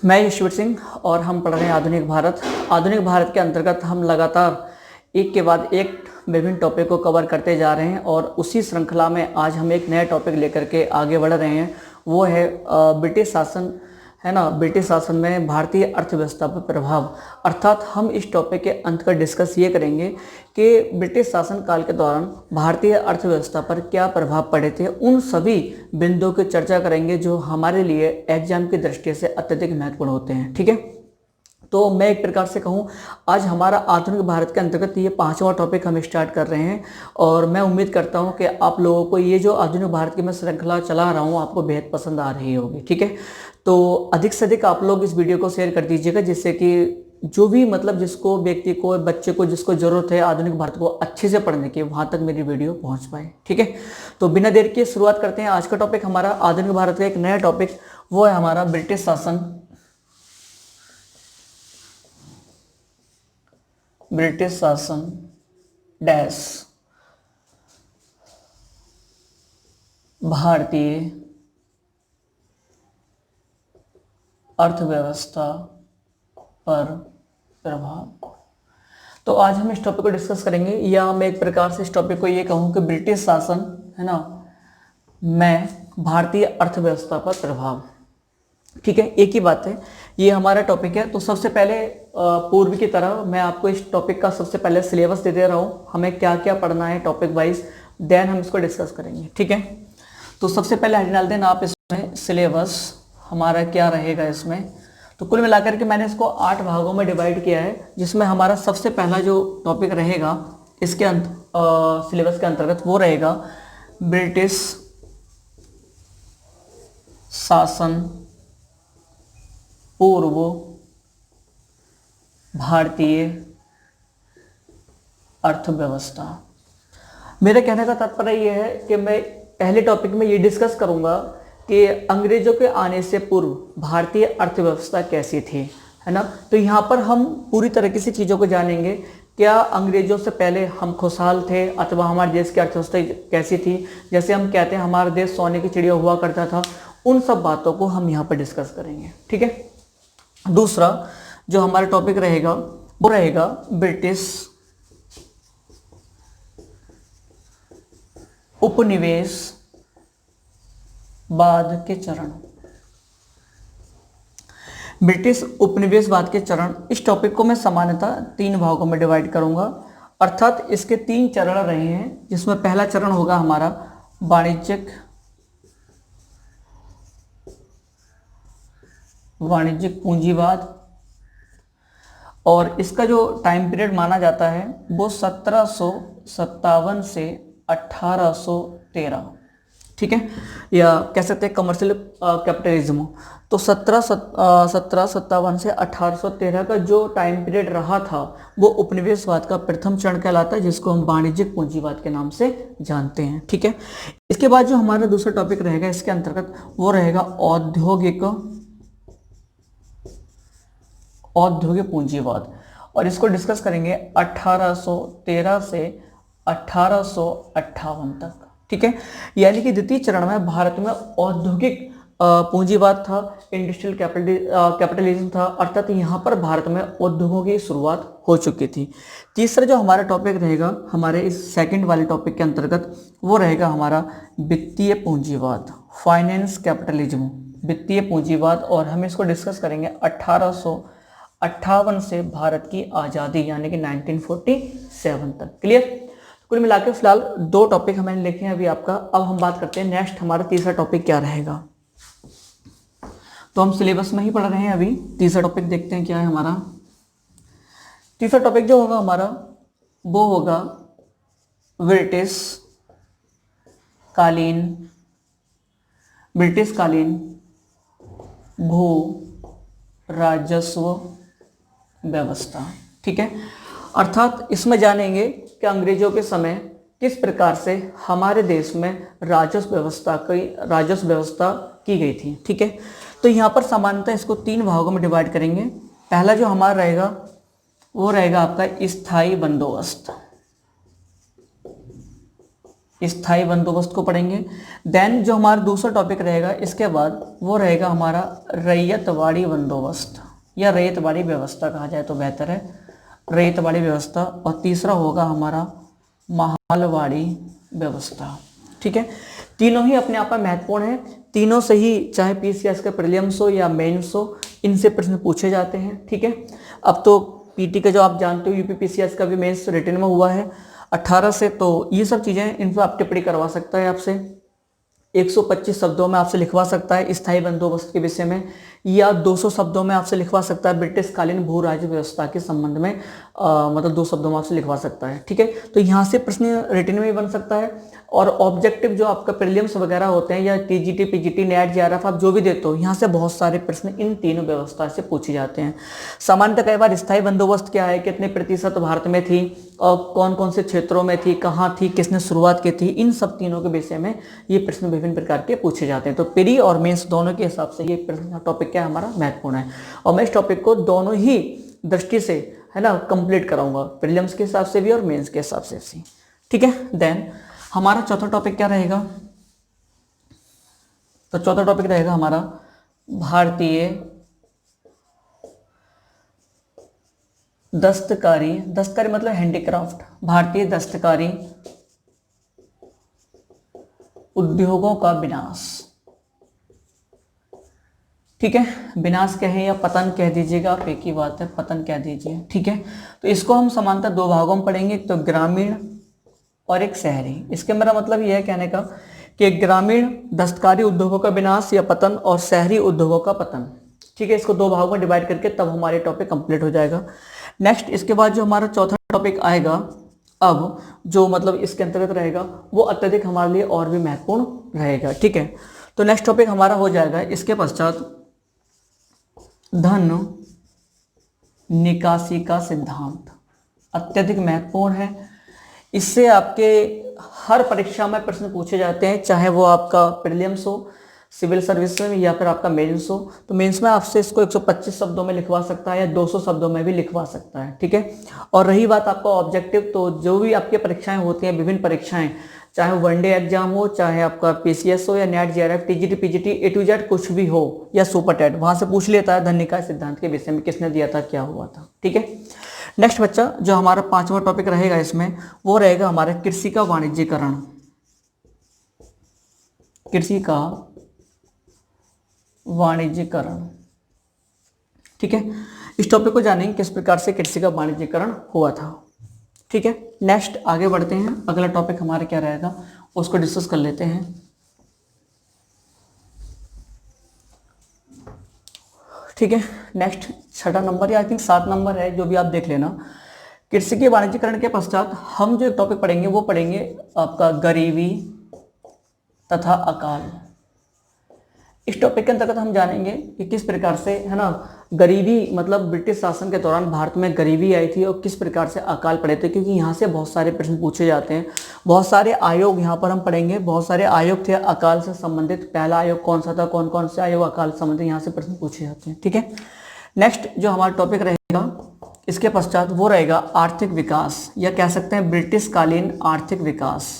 मैं यशवीर सिंह और हम पढ़ रहे हैं आधुनिक भारत। आधुनिक भारत के अंतर्गत हम लगातार एक के बाद एक विभिन्न टॉपिक को कवर करते जा रहे हैं और उसी श्रृंखला में आज हम एक नया टॉपिक लेकर के आगे बढ़ रहे हैं। वो है ब्रिटिश शासन, है ना। ब्रिटिश शासन में भारतीय अर्थव्यवस्था पर प्रभाव, अर्थात हम इस टॉपिक के अंत का डिस्कस ये करेंगे कि ब्रिटिश शासन काल के दौरान भारतीय अर्थव्यवस्था पर क्या प्रभाव पड़े थे। उन सभी बिंदुओं की चर्चा करेंगे जो हमारे लिए एग्जाम की दृष्टि से अत्यधिक महत्वपूर्ण होते हैं। ठीक है, तो मैं एक प्रकार से कहूँ आज हमारा आधुनिक भारत के अंतर्गत ये 5वां टॉपिक हम स्टार्ट कर रहे हैं और मैं उम्मीद करता हूँ कि आप लोगों को ये जो आधुनिक भारत की मैं श्रृंखला चला रहा हूँ आपको बेहद पसंद आ रही होगी। ठीक है, तो अधिक से अधिक आप लोग इस वीडियो को शेयर कर दीजिएगा जिससे कि जो भी जिसको व्यक्ति को, बच्चे को, जिसको ज़रूरत है आधुनिक भारत को अच्छे से पढ़ने की, वहाँ तक मेरी वीडियो पहुँच पाए। ठीक है, तो बिना देर के शुरुआत करते हैं। आज का टॉपिक हमारा आधुनिक भारत का एक नया टॉपिक, वो है हमारा ब्रिटिश शासन। ब्रिटिश शासन डैश भारतीय अर्थव्यवस्था पर प्रभाव। तो आज हम इस टॉपिक को डिस्कस करेंगे, या मैं एक प्रकार से इस टॉपिक को ये कहूँ कि ब्रिटिश शासन, है ना, में भारतीय अर्थव्यवस्था पर प्रभाव। ठीक है, एक ही बात है, ये हमारा टॉपिक है। तो सबसे पहले पूर्व की तरह मैं आपको इस टॉपिक का सबसे पहले सिलेबस दे दे रहा हूँ, हमें क्या क्या पढ़ना है टॉपिक वाइज, देन हम इसको डिस्कस करेंगे। ठीक है, तो सबसे पहले हेडिंग डाल देना आप इसमें, सिलेबस हमारा क्या रहेगा इसमें। तो कुल मिलाकर के मैंने इसको 8 भागों में डिवाइड किया है, जिसमें हमारा सबसे पहला जो टॉपिक रहेगा इसके सिलेबस के अंतर्गत वो रहेगा ब्रिटिश शासन पूर्व भारतीय अर्थव्यवस्था। मेरे कहने का तात्पर्य यह है कि मैं पहले टॉपिक में ये डिस्कस करूंगा कि अंग्रेजों के आने से पूर्व भारतीय अर्थव्यवस्था कैसी थी, है ना। तो यहाँ पर हम पूरी तरीके से चीज़ों को जानेंगे, क्या अंग्रेजों से पहले हम खुशहाल थे अथवा हमारे देश की अर्थव्यवस्था कैसी थी। जैसे हम कहते हैं हमारा देश सोने की चिड़िया हुआ करता था, उन सब बातों को हम यहाँ पर डिस्कस करेंगे। ठीक है, दूसरा जो हमारा टॉपिक रहेगा वो रहेगा ब्रिटिश उपनिवेशवाद के चरण। ब्रिटिश उपनिवेशवाद के चरण, इस टॉपिक को मैं सामान्यतः 3 भागों में डिवाइड करूंगा, अर्थात इसके 3 चरण रहे हैं, जिसमें पहला चरण होगा हमारा वाणिज्यिक पूंजीवाद, और इसका जो टाइम पीरियड माना जाता है वो 1757 से 1813। ठीक है, या कह सकते हैं कमर्शियल कैपिटलिज्म। तो 1757 से 1813 का जो टाइम पीरियड रहा था वो उपनिवेशवाद का प्रथम चरण कहलाता है, जिसको हम वाणिज्यिक पूंजीवाद के नाम से जानते हैं। ठीक है, इसके बाद जो हमारा दूसरा टॉपिक रहेगा इसके अंतर्गत वो रहेगा औद्योगिक पूंजीवाद, और इसको डिस्कस करेंगे 1813 से 1858 तक। ठीक है, यानी कि द्वितीय चरण में भारत में औद्योगिक पूंजीवाद था, इंडस्ट्रियल कैपिटलिज्म था, अर्थात यहाँ पर भारत में उद्योगों की शुरुआत हो चुकी थी। तीसरा जो हमारा टॉपिक रहेगा हमारे इस सेकंड वाले टॉपिक के अंतर्गत वो रहेगा हमारा वित्तीय पूंजीवाद, फाइनेंस कैपिटलिज्म, वित्तीय पूंजीवाद, और हम इसको डिस्कस करेंगे 1858 से भारत की आज़ादी यानी कि 1947 तक। क्लियर, कुल मिलाकर फिलहाल 2 टॉपिक हमने लिखे हैं अभी आपका। अब हम बात करते हैं नेक्स्ट हमारा तीसरा टॉपिक क्या रहेगा। तो हम सिलेबस में ही पढ़ रहे हैं अभी, तीसरा टॉपिक देखते हैं क्या है हमारा। तीसरा टॉपिक जो होगा हमारा वो होगा ब्रिटिश कालीन भू राजस्व व्यवस्था। ठीक है, अर्थात इसमें जानेंगे कि अंग्रेजों के समय किस प्रकार से हमारे देश में राजस्व व्यवस्था की गई थी। ठीक है, तो यहाँ पर सामान्यतः इसको 3 भागों में डिवाइड करेंगे। पहला जो हमारा रहेगा वो रहेगा आपका स्थायी बंदोबस्त। स्थायी बंदोबस्त को पढ़ेंगे। देन जो हमारा दूसरा टॉपिक रहेगा इसके बाद वो रहेगा हमारा रैयतवाड़ी बंदोबस्त या रैयतवाड़ी व्यवस्था कहा जाए तो बेहतर है, रैयतवाड़ी व्यवस्था। और तीसरा होगा हमारा माहलवाड़ी व्यवस्था। ठीक है, तीनों ही अपने आप में महत्वपूर्ण है, तीनों से ही चाहे पीसीएस का प्रीलिम्स हो या मेंस हो इनसे प्रश्न पूछे जाते हैं। ठीक है, अब तो पीटी का जो आप जानते हो यूपी पीसीएस का भी मेंस रिटन में हुआ है 18 से, तो ये सब चीज़ें इन पर आप टिप्पणी करवा सकता है आपसे, 125 शब्दों में आपसे लिखवा सकता है स्थायी बंदोबस्त के विषय में, या 200 शब्दों में आपसे लिखवा सकता है ब्रिटिश कालीन भू राज्य व्यवस्था के संबंध में, मतलब 2 शब्दों में आपसे लिखवा सकता है। ठीक है, तो यहाँ से प्रश्न रिटन में भी बन सकता है। और ऑब्जेक्टिव जो आपका प्रीलिम्स वगैरह होते हैं या टीजीटी पीजीटी नेट जेआरएफ आप जो भी देते हो, यहाँ से बहुत सारे प्रश्न इन तीनों व्यवस्था से पूछे जाते हैं। सामान्यतः कई बार स्थायी बंदोबस्त क्या है, कितने प्रतिशत भारत में थी और कौन कौन से क्षेत्रों में थी, कहाँ थी, किसने शुरुआत की थी, इन सब तीनों के विषय में ये प्रश्न विभिन्न प्रकार के पूछे जाते हैं। तो प्री और मेंस दोनों के हिसाब से ये प्रश्न टॉपिक क्या हमारा महत्वपूर्ण है। और मैं इस टॉपिक को दोनों ही दृष्टि से है ना कंप्लीट कराऊंगा, प्रीलिम्स के हिसाब से भी और मेंस के हिसाब से भी। ठीक है, देन हमारा चौथा टॉपिक क्या रहेगा, तो चौथा टॉपिक रहेगा हमारा भारतीय दस्तकारी, दस्तकारी मतलब हैंडीक्राफ्ट, भारतीय दस्तकारी उद्योगों का विनाश। ठीक है, विनाश कहे या पतन कह दीजिएगा आप, एक ही बात है, पतन कह दीजिए। ठीक है, तो इसको हम समानतः 2 भागों में पढ़ेंगे, एक तो ग्रामीण और एक शहरी। इसके मेरा मतलब यह है कहने का कि ग्रामीण दस्तकारी उद्योगों का विनाश या पतन और शहरी उद्योगों का पतन। ठीक है, इसको 2 भागों में डिवाइड करके तब हमारे टॉपिक कंप्लीट हो जाएगा। नेक्स्ट इसके बाद जो हमारा चौथा टॉपिक आएगा, अब जो मतलब इसके अंतर्गत रहेगा वो अत्यधिक हमारे लिए और भी महत्वपूर्ण रहेगा। ठीक है, तो नेक्स्ट टॉपिक हमारा हो जाएगा इसके पश्चात धन निकासी का सिद्धांत। अत्यधिक महत्वपूर्ण है, इससे आपके हर परीक्षा में प्रश्न पूछे जाते हैं, चाहे वो आपका प्रीलिम्स हो, सिविल सर्विस में, या फिर आपका मेंस हो। तो मेंस में आपसे इसको 125 शब्दों में लिखवा सकता है या 200 शब्दों में भी लिखवा सकता है। ठीक है, और रही बात आपका ऑब्जेक्टिव, तो जो भी आपकी परीक्षाएं होती हैं, विभिन्न परीक्षाएं, चाहे वनडे एग्जाम हो, चाहे आपका पीसीएस हो या NET JRF TGT PGT A to Z कुछ भी हो, या सुपर टेट, वहां से पूछ लेता है धन निकाय सिद्धांत के विषय में किसने दिया था, क्या हुआ था। ठीक है, नेक्स्ट बच्चा जो हमारा 5वां टॉपिक रहेगा इसमें वो रहेगा हमारा कृषि का वाणिज्यीकरण। कृषि का वाणिज्यीकरण। ठीक है, इस टॉपिक को जानेंगे किस प्रकार से कृषि का वाणिज्यीकरण हुआ था। ठीक है, नेक्स्ट आगे बढ़ते हैं, अगला टॉपिक हमारा क्या रहेगा उसको डिस्कस कर लेते हैं। ठीक है, नेक्स्ट 6 नंबर या आई थिंक 7 नंबर है, जो भी आप देख लेना। कृषि के वाणिज्यीकरण के पश्चात हम जो टॉपिक पढ़ेंगे वो पढ़ेंगे आपका गरीबी तथा अकाल। इस टॉपिक के अंतर्गत हम जानेंगे कि किस प्रकार से है ना गरीबी, मतलब ब्रिटिश शासन के दौरान भारत में गरीबी आई थी और किस प्रकार से अकाल पड़े थे, क्योंकि यहाँ से बहुत सारे प्रश्न पूछे जाते हैं। बहुत सारे आयोग यहाँ पर हम पढ़ेंगे, बहुत सारे आयोग थे अकाल से संबंधित। पहला आयोग कौन सा था, कौन कौन से आयोग अकाल से संबंधित, यहाँ से प्रश्न पूछे जाते हैं। ठीक है, नेक्स्ट जो हमारा टॉपिक रहेगा इसके पश्चात वो रहेगा आर्थिक विकास, या कह सकते हैं ब्रिटिश कालीन आर्थिक विकास।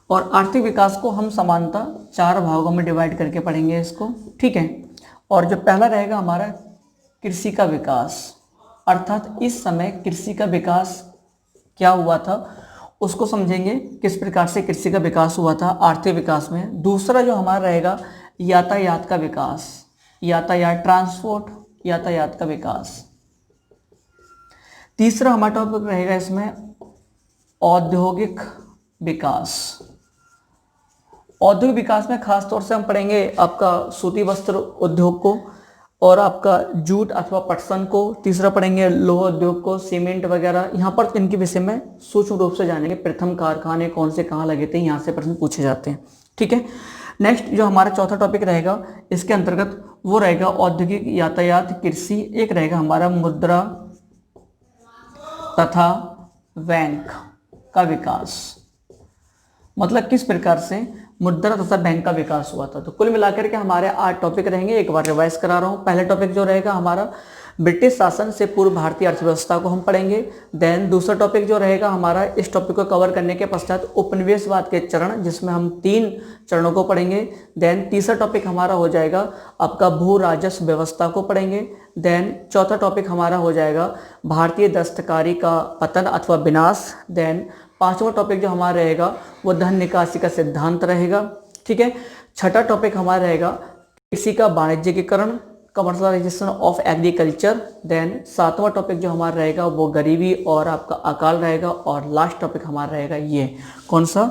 और आर्थिक विकास को हम समानतः 4 भागों में डिवाइड करके पढ़ेंगे इसको। ठीक है, और जो पहला रहेगा हमारा कृषि का विकास, अर्थात इस समय कृषि का विकास क्या हुआ था उसको समझेंगे, किस प्रकार से कृषि का विकास हुआ था आर्थिक विकास में। दूसरा जो हमारा रहेगा यातायात का विकास, यातायात ट्रांसपोर्ट, यातायात का विकास। तीसरा हमारा टॉपिक रहेगा इसमें औद्योगिक विकास। औद्योगिक विकास में खास तौर से हम पढ़ेंगे आपका सूती वस्त्र उद्योग को और आपका जूट अथवा पटसन को। तीसरा पढ़ेंगे लोह उद्योग को, सीमेंट वगैरह। यहाँ पर इनके विषय में सूक्ष्म रूप से जानेंगे, प्रथम कारखाने कौन से कहाँ लगे थे, यहाँ से प्रश्न पूछे जाते हैं। ठीक है, नेक्स्ट जो हमारा चौथा टॉपिक रहेगा इसके अंतर्गत वो रहेगा औद्योगिक, यातायात, कृषि। एक रहेगा हमारा मुद्रा तथा बैंक का विकास, मतलब किस प्रकार से मुद्रा तथा बैंक का विकास हुआ था। तो कुल मिलाकर के हमारे 8 टॉपिक रहेंगे। एक बार रिवाइज करा रहा हूँ। पहला टॉपिक जो रहेगा हमारा ब्रिटिश शासन से पूर्व भारतीय अर्थव्यवस्था को हम पढ़ेंगे। देन दूसरा टॉपिक जो रहेगा हमारा, इस टॉपिक को कवर करने के पश्चात उपनिवेशवाद के चरण, जिसमें हम 3 चरणों को पढ़ेंगे। देन तीसरा टॉपिक हमारा हो जाएगा आपका भू राजस्व व्यवस्था को पढ़ेंगे। देन चौथा टॉपिक हमारा हो जाएगा भारतीय दस्तकारी का पतन अथवा विनाश। देन पांचवा टॉपिक जो हमारा रहेगा वो धन निकासी का सिद्धांत रहेगा, ठीक है। छठा टॉपिक हमारा रहेगा कृषि का वाणिज्यिकरण, कमर्शलाइजेशन ऑफ एग्रीकल्चर। देन सातवां टॉपिक जो हमारा रहेगा वो गरीबी और आपका अकाल रहेगा। और लास्ट टॉपिक हमारा रहेगा ये कौन सा,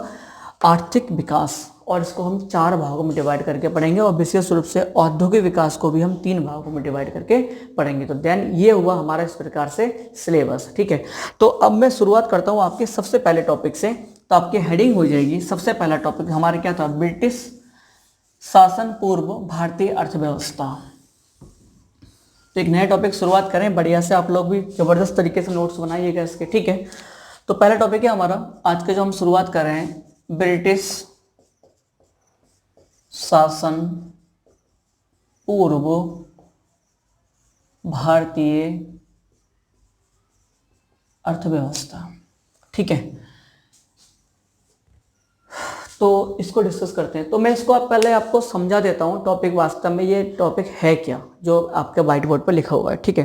आर्थिक विकास। और इसको हम 4 भागों में डिवाइड करके पढ़ेंगे और विशेष रूप से औद्योगिक विकास को भी हम 3 भागों में डिवाइड करके पढ़ेंगे। तो देन ये हुआ हमारा इस प्रकार से सिलेबस, ठीक है। तो अब मैं शुरुआत करता हूँ आपके सबसे पहले टॉपिक से। तो आपकी हेडिंग हो जाएगी, सबसे पहला टॉपिक हमारा क्या था, ब्रिटिश शासन पूर्व भारतीय अर्थव्यवस्था। तो एक नया टॉपिक शुरुआत करें बढ़िया से, आप लोग भी जबरदस्त तरीके से नोट्स बनाइएगा इसके, ठीक है। तो पहला टॉपिक है हमारा आज का जो हम शुरुआत कर रहे हैं, ब्रिटिश शासन पूर्व भारतीय अर्थव्यवस्था, ठीक है। तो इसको डिस्कस करते हैं। तो मैं इसको पहले आपको समझा देता हूँ टॉपिक वास्तव में ये टॉपिक है क्या, जो आपके व्हाइट बोर्ड पर लिखा हुआ है, ठीक है।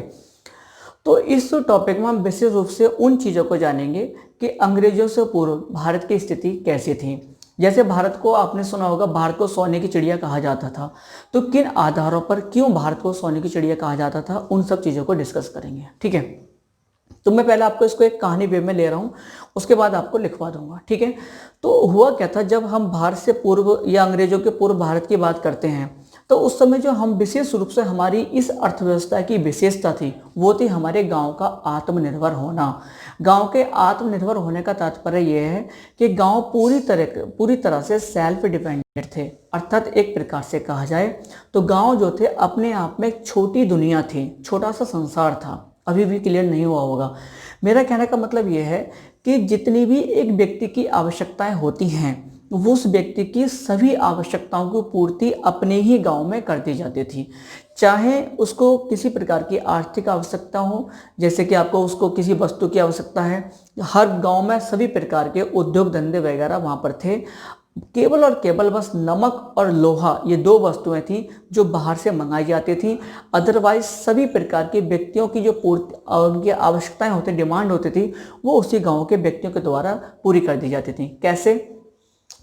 तो इस टॉपिक में हम विशेष रूप से उन चीज़ों को जानेंगे कि अंग्रेजों से पूर्व भारत की स्थिति कैसी थी। जैसे भारत को आपने सुना होगा, भारत को सोने की चिड़िया कहा जाता था। तो किन आधारों पर क्यों भारत को सोने की चिड़िया कहा जाता था, उन सब चीज़ों को डिस्कस करेंगे, ठीक है। तो मैं पहले आपको इसको एक कहानी वे में ले रहा हूँ, उसके बाद आपको लिखवा दूंगा, ठीक है। तो हुआ क्या था, जब हम भारत से पूर्व या अंग्रेजों के पूर्व भारत की बात करते हैं तो उस समय जो हम विशेष रूप से हमारी इस अर्थव्यवस्था की विशेषता थी वो थी हमारे गांव का आत्मनिर्भर होना। गांव के आत्मनिर्भर होने का तात्पर्य यह है कि गांव पूरी तरह से सेल्फ डिपेंडेंट थे। अर्थात एक प्रकार से कहा जाए तो गांव जो थे अपने आप में एक छोटी दुनिया थी, छोटा सा संसार था। अभी भी क्लियर नहीं हुआ होगा। मेरा कहने का मतलब यह है कि जितनी भी एक व्यक्ति की आवश्यकताएं होती हैं वो उस व्यक्ति की सभी आवश्यकताओं की पूर्ति अपने ही गांव में कर दी जाती थी। चाहे उसको किसी प्रकार की आर्थिक आवश्यकता हो, जैसे कि आपको उसको किसी वस्तु की आवश्यकता है, हर गांव में सभी प्रकार के उद्योग धंधे वगैरह वहाँ पर थे। केवल और केवल बस नमक और लोहा ये 2 वस्तुएं थी जो बाहर से मंगाई जाती थी। अदरवाइज सभी प्रकार के व्यक्तियों की जो पूर्ति और उनकी आवश्यकताएं होती, डिमांड होती थी, वो उसी गांव के व्यक्तियों के द्वारा पूरी कर दी जाती थी। कैसे?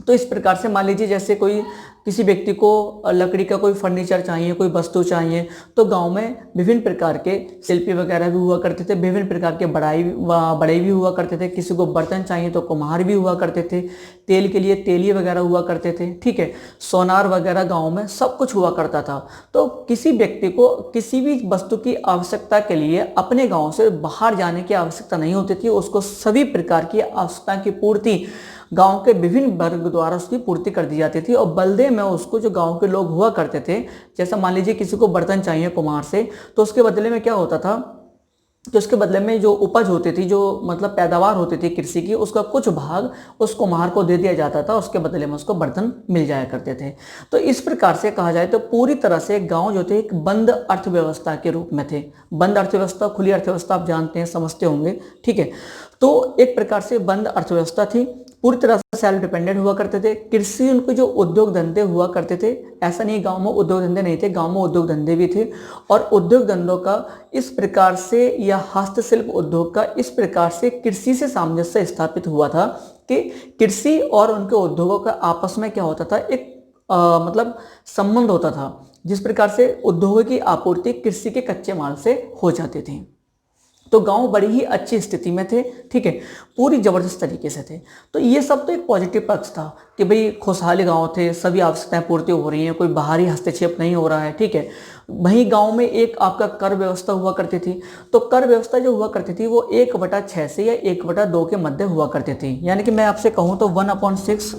तो इस प्रकार से मान लीजिए जैसे कोई किसी व्यक्ति को लकड़ी का कोई फर्नीचर चाहिए, कोई वस्तु चाहिए, तो गांव में विभिन्न प्रकार के शिल्पी वगैरह भी हुआ करते थे, विभिन्न प्रकार के बढ़ई भी हुआ करते थे। किसी को बर्तन चाहिए तो कुम्हार भी हुआ करते थे, तेल के लिए तेली वगैरह हुआ करते थे, ठीक है। सोनार वगैरह गाँव में सब कुछ हुआ करता था। तो किसी व्यक्ति को किसी भी वस्तु की आवश्यकता के लिए अपने गाँव से बाहर जाने की आवश्यकता नहीं होती थी। उसको सभी प्रकार की आवश्यकता की पूर्ति गांव के विभिन्न वर्ग द्वारा उसकी पूर्ति कर दी जाती थी। और बदले में उसको जो गांव के लोग हुआ करते थे, जैसा मान लीजिए किसी को बर्तन चाहिए कुम्हार से, तो उसके बदले में क्या होता था कि उसके बदले में जो उपज होती थी, जो मतलब पैदावार होती थी कृषि की, उसका कुछ भाग उस कुम्हार को दे दिया जाता था। उसके बदले में उसको बर्तन मिल जाया करते थे। तो इस प्रकार से कहा जाए तो पूरी तरह से गांव जो थे एक बंद अर्थव्यवस्था के रूप में थे। बंद अर्थव्यवस्था, खुली अर्थव्यवस्था आप जानते हैं, समझते होंगे, ठीक है। तो एक प्रकार से बंद अर्थव्यवस्था थी, पूरी तरह से सेल्फ डिपेंडेंट हुआ करते थे। कृषि, उनके जो उद्योग धंधे हुआ करते थे, ऐसा नहीं गांव में उद्योग धंधे नहीं थे, गांव में उद्योग धंधे भी थे। और उद्योग धंधों का इस प्रकार से या हस्तशिल्प उद्योग का इस प्रकार से कृषि से सामंजस्य स्थापित हुआ था कि कृषि और उनके उद्योगों का आपस में क्या होता था, एक मतलब संबंध होता था, जिस प्रकार से उद्योगों की आपूर्ति कृषि के कच्चे माल से हो जाती थी। तो गांव बड़ी ही अच्छी स्थिति में थे, ठीक है, पूरी जबरदस्त तरीके से थे। तो ये सब तो एक पॉजिटिव पक्ष था कि भाई खुशहाली गांव थे, सभी आवश्यकताएं पूर्ति हो रही हैं, कोई बाहरी हस्तक्षेप नहीं हो रहा है, ठीक है। वहीं गांव में एक आपका कर व्यवस्था हुआ करती थी। तो कर व्यवस्था जो हुआ करती थी वो 1/6 से या 1/2 के मध्य हुआ करती थी। यानी कि मैं आपसे कहूँ तो 1/6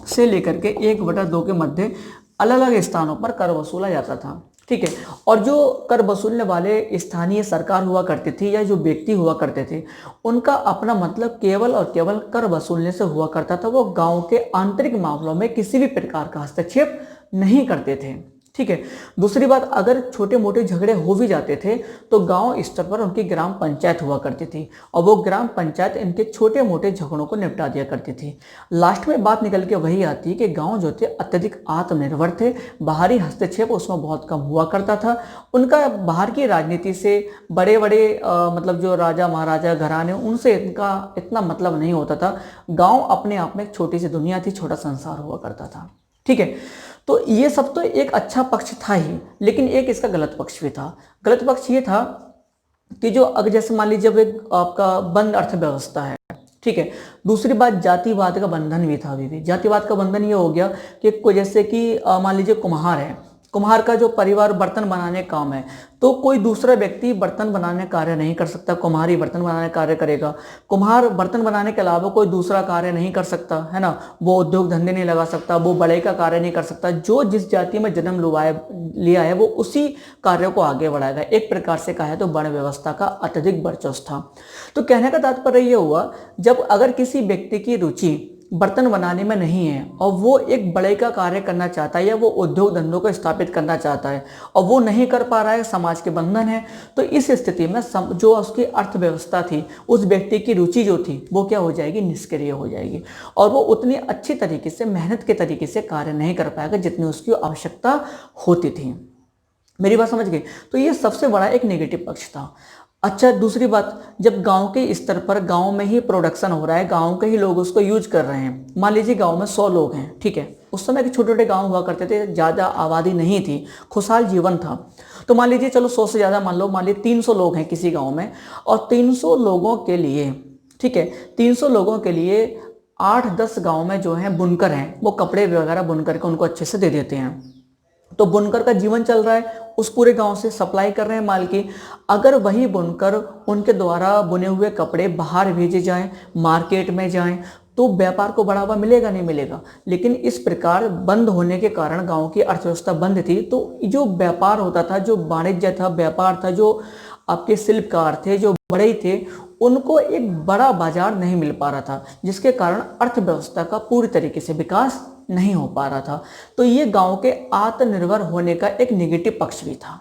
से लेकर के 1/2 के मध्य अलग अलग स्थानों पर कर वसूला जाता था, ठीक है। और जो कर वसूलने वाले स्थानीय सरकार हुआ करती थी या जो व्यक्ति हुआ करते थे, उनका अपना मतलब केवल और केवल कर वसूलने से हुआ करता था। वो गांव के आंतरिक मामलों में किसी भी प्रकार का हस्तक्षेप नहीं करते थे, ठीक है। दूसरी बात, अगर छोटे मोटे झगड़े हो भी जाते थे तो गांव स्तर पर उनकी ग्राम पंचायत हुआ करती थी और वो ग्राम पंचायत इनके छोटे मोटे झगड़ों को निपटा दिया करती थी। लास्ट में बात निकल के वही आती है कि गांव जो थे अत्यधिक आत्मनिर्भर थे, बाहरी हस्तक्षेप उसमें बहुत कम हुआ करता था। उनका बाहर की राजनीति से बड़े बड़े मतलब जो राजा महाराजा घराने उनसे इनका इतना मतलब नहीं होता था। गाँव अपने आप में एक छोटी सी दुनिया थी, छोटा संसार हुआ करता था। ठीक है, तो ये सब तो एक अच्छा पक्ष था ही, लेकिन एक इसका गलत पक्ष भी था। गलत पक्ष ये था कि जो अगर जैसे मान लीजिए जब एक आपका बंद अर्थव्यवस्था है, ठीक है। दूसरी बात, जातिवाद का बंधन भी था। अभी भी जातिवाद का बंधन ये हो गया कि कोई जैसे कि मान लीजिए कुम्हार है, कुम्हार का जो परिवार बर्तन बनाने का काम है, तो कोई दूसरा व्यक्ति बर्तन बनाने कार्य नहीं कर सकता, कुम्हार ही बर्तन बनाने कार्य करेगा। कुम्हार बर्तन बनाने के अलावा कोई दूसरा कार्य नहीं कर सकता, है ना। वो उद्योग धंधे नहीं लगा सकता, वो बढ़ई का कार्य नहीं कर सकता। जो जिस जाति में जन्म लिया है वो उसी कार्य को आगे बढ़ाएगा। एक प्रकार से कहा है तो वर्ण व्यवस्था का अत्यधिक वर्चस्व था। तो कहने का तात्पर्य ये हुआ, जब अगर किसी व्यक्ति की रुचि बर्तन बनाने में नहीं है और वो एक बढ़ई का कार्य करना चाहता है या वो उद्योग धंधों को स्थापित करना चाहता है और वो नहीं कर पा रहा है, समाज के बंधन है, तो इस स्थिति में जो उसकी अर्थव्यवस्था थी, उस व्यक्ति की रुचि जो थी वो क्या हो जाएगी, निष्क्रिय हो जाएगी और वो उतनी अच्छी तरीके से मेहनत के तरीके से कार्य नहीं कर पाएगा जितनी उसकी आवश्यकता होती थी। मेरी बात समझ गई। तो ये सबसे बड़ा एक नेगेटिव पक्ष था। अच्छा, दूसरी बात, जब गांव के स्तर पर गांव में ही प्रोडक्शन हो रहा है, गांव के ही लोग उसको यूज कर रहे हैं। मान लीजिए गांव में 100 लोग हैं, ठीक है। उस समय के छोटे छोटे गांव हुआ करते थे, ज़्यादा आबादी नहीं थी, खुशहाल जीवन था। तो मान लीजिए चलो 100 से ज़्यादा मान लीजिए 300 लोग हैं किसी गाँव में, और 300 लोगों के लिए, ठीक है, 300 लोगों के लिए 8-10 गाँव में जो है बुनकर हैं, वो कपड़े वगैरह बुन करके उनको अच्छे से दे देते हैं। तो बुनकर का जीवन चल रहा है, उस पूरे गांव से सप्लाई कर रहे हैं माल की। अगर वही बुनकर उनके द्वारा बुने हुए कपड़े बाहर भेजे जाएं, मार्केट में जाएं, तो व्यापार को बढ़ावा मिलेगा, नहीं मिलेगा। लेकिन इस प्रकार बंद होने के कारण गांव की अर्थव्यवस्था बंद थी, तो जो व्यापार होता था, जो वाणिज्य था, व्यापार था, जो आपके शिल्पकार थे, जो बढ़ई थे, उनको एक बड़ा बाजार नहीं मिल पा रहा था, जिसके कारण अर्थव्यवस्था का पूरी तरीके से विकास नहीं हो पा रहा था। तो ये गांव के आत्मनिर्भर होने का एक नेगेटिव पक्ष भी था।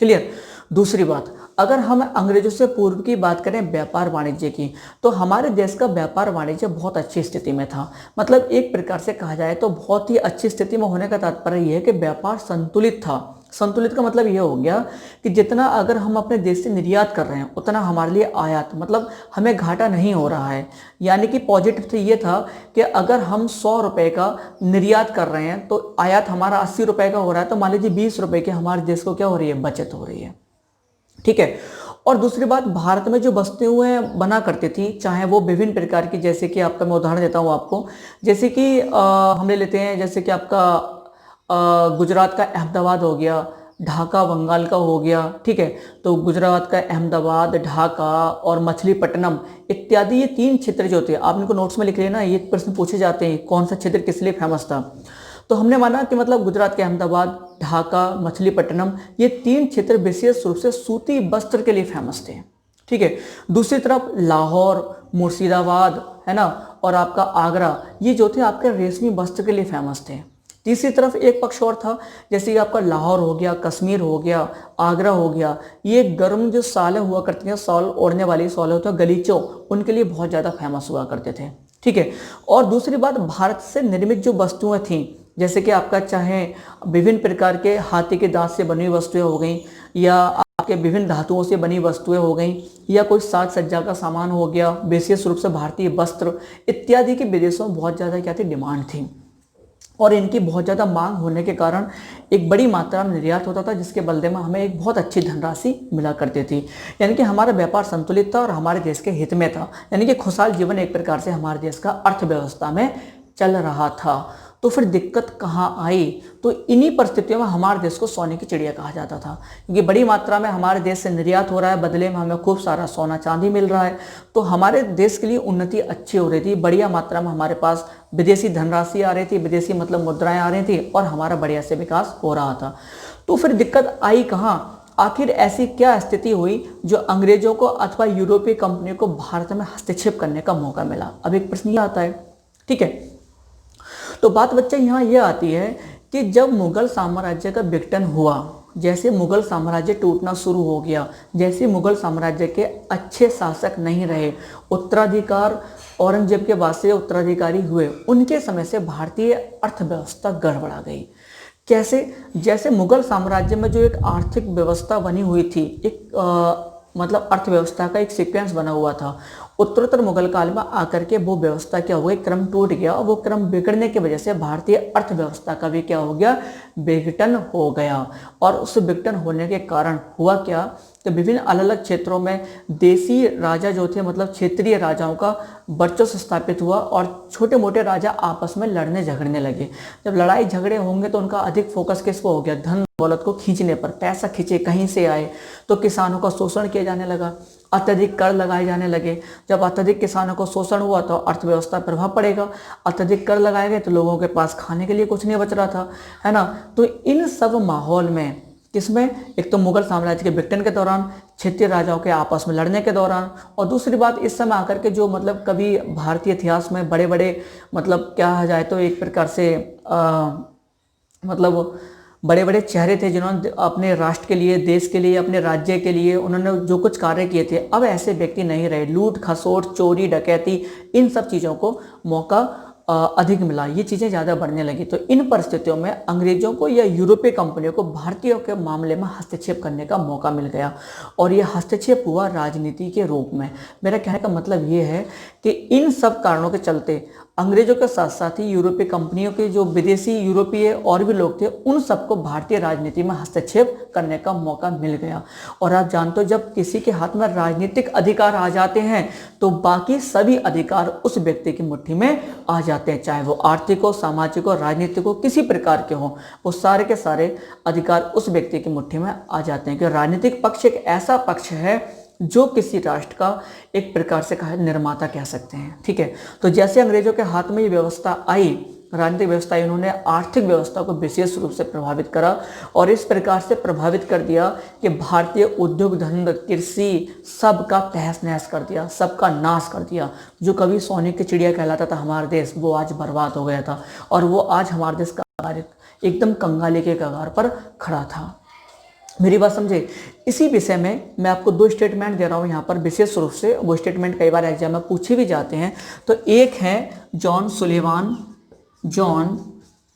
क्लियर। दूसरी बात, अगर हम अंग्रेजों से पूर्व की बात करें व्यापार वाणिज्य की, तो हमारे देश का व्यापार वाणिज्य बहुत अच्छी स्थिति में था। मतलब एक प्रकार से कहा जाए तो बहुत ही अच्छी स्थिति में होने का तात्पर्य यह है कि व्यापार संतुलित था। संतुलित का मतलब यह हो गया कि जितना अगर हम अपने देश से निर्यात कर रहे हैं उतना हमारे लिए आयात, मतलब हमें घाटा नहीं हो रहा है। यानी कि पॉजिटिव तो ये था कि अगर हम 100 रुपये का निर्यात कर रहे हैं तो आयात हमारा 80 रुपये का हो रहा है, तो मान लीजिए 20 रुपये की हमारे देश को क्या हो रही है, बचत हो रही है। ठीक है। और दूसरी बात, भारत में जो वस्तुएं बना करती थी, चाहे वो विभिन्न प्रकार की, जैसे कि आपका मैं उदाहरण देता हूँ आपको, जैसे कि हम ले लेते हैं, जैसे कि आपका गुजरात का अहमदाबाद हो गया, ढाका बंगाल का हो गया, ठीक है। तो गुजरात का अहमदाबाद, ढाका और मछलीपट्टनम इत्यादि, ये 3 क्षेत्र जो थे, आप इनको नोट्स में लिख लेना, ये प्रश्न पूछे जाते हैं कौन सा क्षेत्र किस लिए फेमस था। तो हमने माना कि मतलब गुजरात के अहमदाबाद, ढाका, मछलीपट्टनम, ये 3 क्षेत्र विशेष रूप से सूती वस्त्र के लिए फेमस थे। ठीक है। दूसरी तरफ लाहौर, मुर्शिदाबाद, है ना, और आपका आगरा, ये जो थे आपके रेशमी वस्त्र के लिए फेमस थे। तीसरी तरफ एक पक्ष और था, जैसे कि आपका लाहौर हो गया, कश्मीर हो गया, आगरा हो गया, ये गर्म जो सालें हुआ करती हैं, सॉल ओढ़ने वाली सॉल होते हैं, गलीचो, उनके लिए बहुत ज़्यादा फेमस हुआ करते थे। ठीक है। और दूसरी बात, भारत से निर्मित जो वस्तुएं थीं, जैसे कि आपका चाहे विभिन्न प्रकार के हाथी के दांत से बनी हुई वस्तुएं हो गई, या आपके विभिन्न धातुओं से बनी वस्तुएं हो गई, या कोई साज सज्जा का सामान हो गया, विशेष रूप से भारतीय वस्त्र इत्यादि की विदेशों में बहुत ज़्यादा क्या थी, डिमांड थी। और इनकी बहुत ज़्यादा मांग होने के कारण एक बड़ी मात्रा में निर्यात होता था, जिसके बदले में हमें एक बहुत अच्छी धनराशि मिला करती थी। यानी कि हमारा व्यापार संतुलित था और हमारे देश के हित में था। यानी कि खुशहाल जीवन एक प्रकार से हमारे देश का अर्थव्यवस्था में चल रहा था। तो फिर दिक्कत कहाँ आई? तो इन्हीं परिस्थितियों में हमारे देश को सोने की चिड़िया कहा जाता था, क्योंकि बड़ी मात्रा में हमारे देश से निर्यात हो रहा है, बदले में हमें खूब सारा सोना चांदी मिल रहा है। तो हमारे देश के लिए उन्नति अच्छी हो रही थी, बढ़िया मात्रा में हमारे पास विदेशी धनराशि आ रही थी, विदेशी मतलब मुद्राएं आ रही थी, और हमारा बढ़िया से विकास हो रहा था। तो फिर दिक्कत आई कहाँ? आखिर ऐसी क्या स्थिति हुई जो अंग्रेजों को अथवा यूरोपीय कंपनियों को भारत में हस्तक्षेप करने का मौका मिला? अब एक प्रश्न ये आता है, ठीक है। तो बात बच्चे यहाँ ये आती है कि जब मुगल साम्राज्य का विघटन हुआ, जैसे मुगल साम्राज्य टूटना शुरू हो गया, जैसे मुगल साम्राज्य के अच्छे शासक नहीं रहे, उत्तराधिकार औरंगजेब के बाद से उत्तराधिकारी हुए, उनके समय से भारतीय अर्थव्यवस्था गड़बड़ा गई। कैसे? जैसे मुगल साम्राज्य में जो एक आर्थिक व्यवस्था बनी हुई थी, एक मतलब अर्थव्यवस्था का एक सीक्वेंस बना हुआ था, उत्तरोत्तर मुगल काल में आकर के वो व्यवस्था क्या हो गई, क्रम टूट गया। और वो क्रम बिगड़ने की वजह से भारतीय अर्थव्यवस्था का भी क्या हो गया, विघटन हो गया। और उस विघटन होने के कारण हुआ क्या, तो विभिन्न अलग अलग क्षेत्रों में देसी राजा जो थे, मतलब क्षेत्रीय राजाओं का वर्चस्व स्थापित हुआ और छोटे मोटे राजा आपस में लड़ने झगड़ने लगे। जब लड़ाई झगड़े होंगे तो उनका अधिक फोकस किस पर हो गया, धन दौलत को खींचने पर। पैसा खींचे कहीं से आए, तो किसानों का शोषण किया जाने लगा, अत्यधिक कर लगाए जाने लगे। जब अत्यधिक किसानों को शोषण हुआ तो अर्थव्यवस्था पर प्रभाव पड़ेगा। अत्यधिक कर लगाए गए तो लोगों के पास खाने के लिए कुछ नहीं बच रहा था, है ना। तो इन सब माहौल में, किसमें, एक तो मुगल साम्राज्य के विघटन के दौरान, क्षेत्रीय राजाओं के आपस में लड़ने के दौरान, और दूसरी बात इस समय आकर के जो मतलब कभी भारतीय इतिहास में बड़े बड़े, मतलब क्या कहा जाए तो एक प्रकार से मतलब बड़े बड़े चेहरे थे जिन्होंने अपने राष्ट्र के लिए, देश के लिए, अपने राज्य के लिए उन्होंने जो कुछ कार्य किए थे, अब ऐसे व्यक्ति नहीं रहे। लूट खसोट, चोरी डकैती, इन सब चीज़ों को मौका अधिक मिला, ये चीज़ें ज़्यादा बढ़ने लगी। तो इन परिस्थितियों में अंग्रेजों को या यूरोपीय कंपनियों को भारतीयों के मामले में हस्तक्षेप करने का मौका मिल गया, और ये हस्तक्षेप हुआ राजनीति के रूप में। मेरा कहने का मतलब ये है कि इन सब कारणों के चलते अंग्रेजों के साथ साथ ही यूरोपीय कंपनियों के जो विदेशी यूरोपीय और भी लोग थे, उन सबको भारतीय राजनीति में हस्तक्षेप करने का मौका मिल गया। और आप जानते हो, जब किसी के हाथ में राजनीतिक अधिकार आ जाते हैं तो बाकी सभी अधिकार उस व्यक्ति की मुट्ठी में आ जाते हैं, चाहे वो आर्थिक हो, सामाजिक हो, राजनीतिक हो, किसी प्रकार के हो, वो सारे के सारे अधिकार उस व्यक्ति की मुट्ठी में आ जाते हैं। क्योंकि राजनीतिक पक्ष एक ऐसा पक्ष है जो किसी राष्ट्र का एक प्रकार से कहा निर्माता कह सकते हैं, ठीक है। तो जैसे अंग्रेजों के हाथ में ये व्यवस्था आई, राजनीतिक व्यवस्था, इन्होंने आर्थिक व्यवस्था को विशेष रूप से प्रभावित करा, और इस प्रकार से प्रभावित कर दिया कि भारतीय उद्योग धंधा, कृषि, सबका तहस नहस कर दिया, सबका नाश कर दिया। जो कभी सोने की चिड़िया कहलाता था हमारा देश, वो आज बर्बाद हो गया था, और वो आज हमारे देश का एकदम कंगाली के कगार पर खड़ा था। मेरी बात समझे। इसी विषय में मैं आपको दो स्टेटमेंट दे रहा हूँ यहाँ पर विशेष रूप से। वो स्टेटमेंट कई बार एग्जाम में पूछे भी जाते हैं। तो एक है जॉन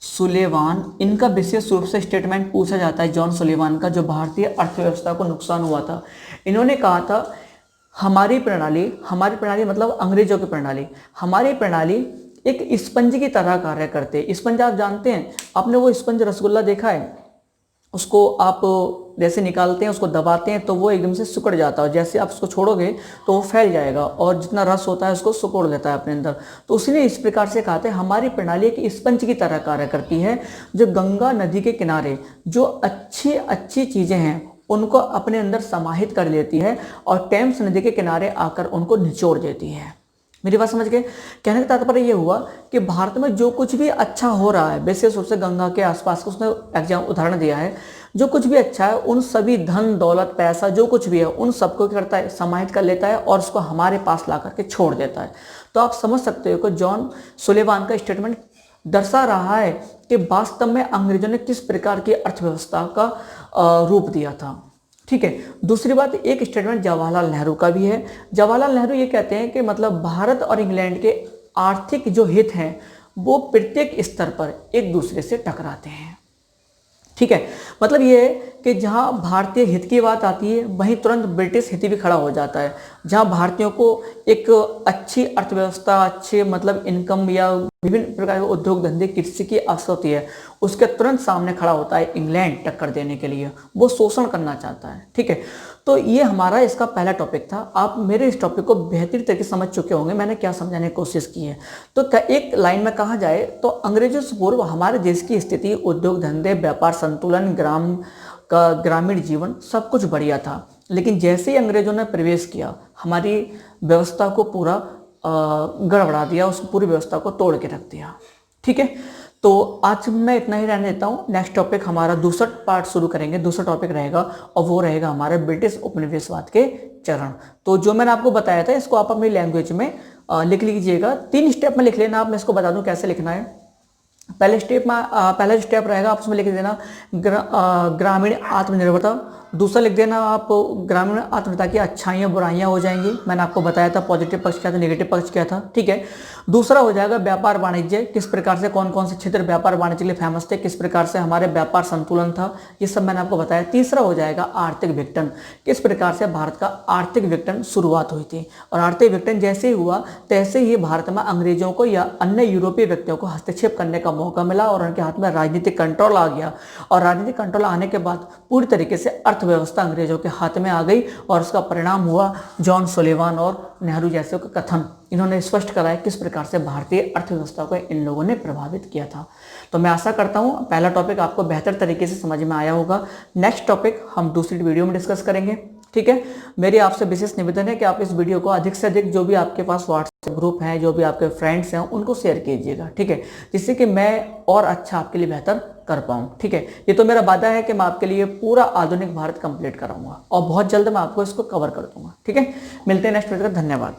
सुलेवान, इनका विशेष रूप से स्टेटमेंट पूछा जाता है, जॉन सुलेवान का, जो भारतीय अर्थव्यवस्था को नुकसान हुआ था। इन्होंने कहा था हमारी प्रणाली मतलब अंग्रेजों की प्रणाली, हमारी प्रणाली एक स्पंज की तरह कार्य करते हैं। स्पंज आप जानते हैं, आपने वो स्पंज रसगुल्ला देखा है, उसको आप जैसे निकालते हैं, उसको दबाते हैं तो वो एकदम से सिकुड़ जाता है, जैसे आप उसको छोड़ोगे तो वो फैल जाएगा, और जितना रस होता है उसको सिकुड़ लेता है अपने अंदर। तो उसने इस प्रकार से कहा था हमारी प्रणाली एक स्पंज की तरह कार्य करती है, जो गंगा नदी के किनारे जो अच्छी चीज़ें हैं उनको अपने अंदर समाहित कर लेती है, और टेम्स नदी के किनारे आकर उनको निचोड़ देती है। मेरी बात समझ गए। कहने का तात्पर्य ये हुआ कि भारत में जो कुछ भी अच्छा हो रहा है, विशेष रूप से गंगा के आसपास का उसने उदाहरण दिया है, जो कुछ भी अच्छा है उन सभी धन दौलत पैसा जो कुछ भी है उन सबको क्या करता है, समाहित कर लेता है और उसको हमारे पास ला करके छोड़ देता है। तो आप समझ सकते हो कि जॉन सुलेवान का स्टेटमेंट दर्शा रहा है कि वास्तव में अंग्रेजों ने किस प्रकार की अर्थव्यवस्था का रूप दिया था, ठीक है। दूसरी बात, एक स्टेटमेंट जवाहरलाल नेहरू का भी है। जवाहरलाल नेहरू ये कहते हैं कि मतलब भारत और इंग्लैंड के आर्थिक जो हित हैं वो प्रत्येक स्तर पर एक दूसरे से टकराते हैं, ठीक है। मतलब ये है कि जहाँ भारतीय हित की बात आती है वहीं तुरंत ब्रिटिश हित भी खड़ा हो जाता है। जहाँ भारतीयों को एक अच्छी अर्थव्यवस्था, अच्छे मतलब इनकम या विभिन्न प्रकार के उद्योग धंधे कृषि की आवश्यकता होती है, उसके तुरंत सामने खड़ा होता है इंग्लैंड टक्कर देने के लिए, वो शोषण करना चाहता है, ठीक है। तो ये हमारा इसका पहला टॉपिक था। आप मेरे इस टॉपिक को बेहतरीन तरीके से समझ चुके होंगे, मैंने क्या समझाने की कोशिश की है। तो एक लाइन में कहा जाए तो अंग्रेजों से पूर्व हमारे देश की स्थिति, उद्योग धंधे, व्यापार संतुलन, ग्रामीण जीवन सब कुछ बढ़िया था। लेकिन जैसे ही अंग्रेजों ने प्रवेश किया हमारी व्यवस्था को पूरा गड़बड़ा दिया, उस पूरी व्यवस्था को तोड़ के रख दिया, ठीक है। तो आज मैं इतना ही रहने देता हूँ। नेक्स्ट टॉपिक हमारा दूसरा पार्ट शुरू करेंगे, दूसरा टॉपिक रहेगा और वो रहेगा हमारे ब्रिटिश उपनिवेशवाद के चरण। तो जो मैंने आपको बताया था इसको आप अपनी लैंग्वेज में लिख लीजिएगा, 3 स्टेप में लिख लेना आप। मैं इसको बता दूं कैसे लिखना है। पहला जो स्टेप रहेगा आप उसमें लिख देना ग्रामीण आत्मनिर्भरता। दूसरा लिख देना आप ग्रामीण आत्मनिर्भरता की अच्छाइयाँ बुराइयाँ हो जाएंगी। मैंने आपको बताया था पॉजिटिव पक्ष क्या था, नेगेटिव पक्ष क्या था, ठीक है। दूसरा हो जाएगा व्यापार वाणिज्य, किस प्रकार से कौन कौन से क्षेत्र व्यापार वाणिज्य के लिए फेमस थे, किस प्रकार से हमारे व्यापार संतुलन था, ये सब मैंने आपको बताया। तीसरा हो जाएगा आर्थिक विघटन, किस प्रकार से भारत का आर्थिक विघटन शुरुआत हुई थी, और आर्थिक विघटन जैसे ही हुआ तैसे ही भारत में अंग्रेजों को या अन्य यूरोपीय व्यक्तियों को हस्तक्षेप करने का मौका मिला और उनके हाथ में राजनीतिक कंट्रोल आ गया। और राजनीतिक कंट्रोल आने के बाद पूरी तरीके से अर्थव्यवस्था अंग्रेजों के हाथ में आ गई, और उसका परिणाम हुआ जॉन सुलिवान और नेहरू जैसे का कथन। इन्होंने स्पष्ट कराया किस प्रकार से भारतीय अर्थव्यवस्था को इन लोगों ने प्रभावित किया था। तो मैं आशा करता हूं पहला टॉपिक आपको बेहतर तरीके से समझ में आया होगा। नेक्स्ट टॉपिक हम दूसरी वीडियो में डिस्कस करेंगे, ठीक है। मेरी आपसे विशेष निवेदन है कि आप इस वीडियो को अधिक से अधिक, जो भी आपके पास व्हाट्सएप ग्रुप हैं, जो भी आपके फ्रेंड्स हैं, उनको शेयर कीजिएगा, ठीक है, जिससे कि मैं और अच्छा आपके लिए बेहतर कर पाऊँ, ठीक है। ये तो मेरा वादा है कि मैं आपके लिए पूरा आधुनिक भारत कंप्लीट कराऊंगा और बहुत जल्द मैं आपको इसको कवर कर दूंगा, ठीक है। मिलते हैं नेक्स्ट वीडियो, धन्यवाद।